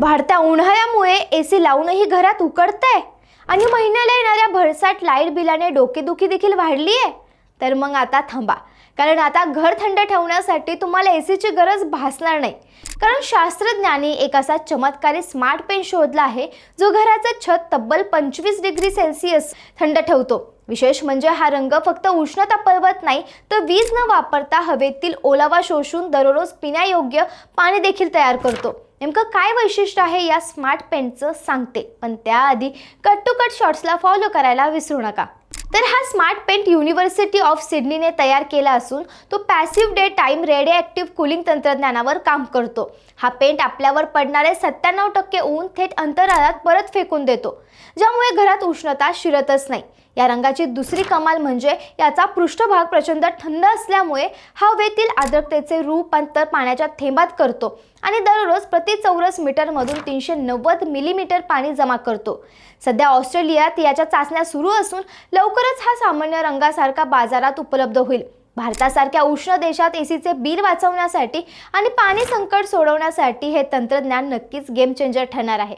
वाढत्या उन्हाळ्यामुळे एसी लावूनही घरात उकडतंय आणि महिन्याला येणाऱ्या भरसाट लाईट बिलाने डोकेदुखी देखील वाढली आहे. तर मग आता थांबा, कारण आता घर थंड ठेवण्यासाठी तुम्हाला एसीची गरज भासणार नाही. कारण शास्त्रज्ञांनी एक असा चमत्कारी स्मार्ट पेन शोधला आहे जो घराचं छत तब्बल 25 डिग्री सेल्सिअस थंड ठेवतो. विशेष म्हणजे हा रंग फक्त उष्णता पळवत नाही, तर वीज न वापरता हवेतील ओलावा शोषून दररोज पिण्यायोग्य पाणी देखील तयार करतो. नेमकं काय वैशिष्ट्य आहे या स्मार्ट पेनचं सांगते, पण त्याआधी कट टू कट शॉर्ट्सला फॉलो करायला विसरू नका. तर हा स्मार्ट पेन युनिव्हर्सिटी ऑफ सिडनीने तयार केला असून तो passive day time radio cooling तंत्रज्ञानावर काम करतो. हा पेंट आपल्यावर पडणारे 97% ऊन थेट अंतराळात परत फेकून देतो, ज्यामुळे घरात उष्णता शिरतच नाही. या रंगाची दुसरी कमाल म्हणजे याचा पृष्ठभाग प्रचंड थंड असल्यामुळे हवेतील आर्द्रतेचे रूपांतर पाण्याच्या थेंबात करतो आणि दररोज प्रति चौरस मीटरमधून 390 मिलीमीटर पाणी जमा करतो. सध्या ऑस्ट्रेलियात याच्या चाचण्या सुरू असून लवकरच हा सामान्य रंगासारखा बाजारात उपलब्ध होईल. भारतासारख्या उष्ण देशात एसीचे बिल वाचवण्यासाठी आणि पाणी संकट सोडवण्यासाठी हे तंत्रज्ञान नक्कीच गेम चेंजर ठरणार आहे.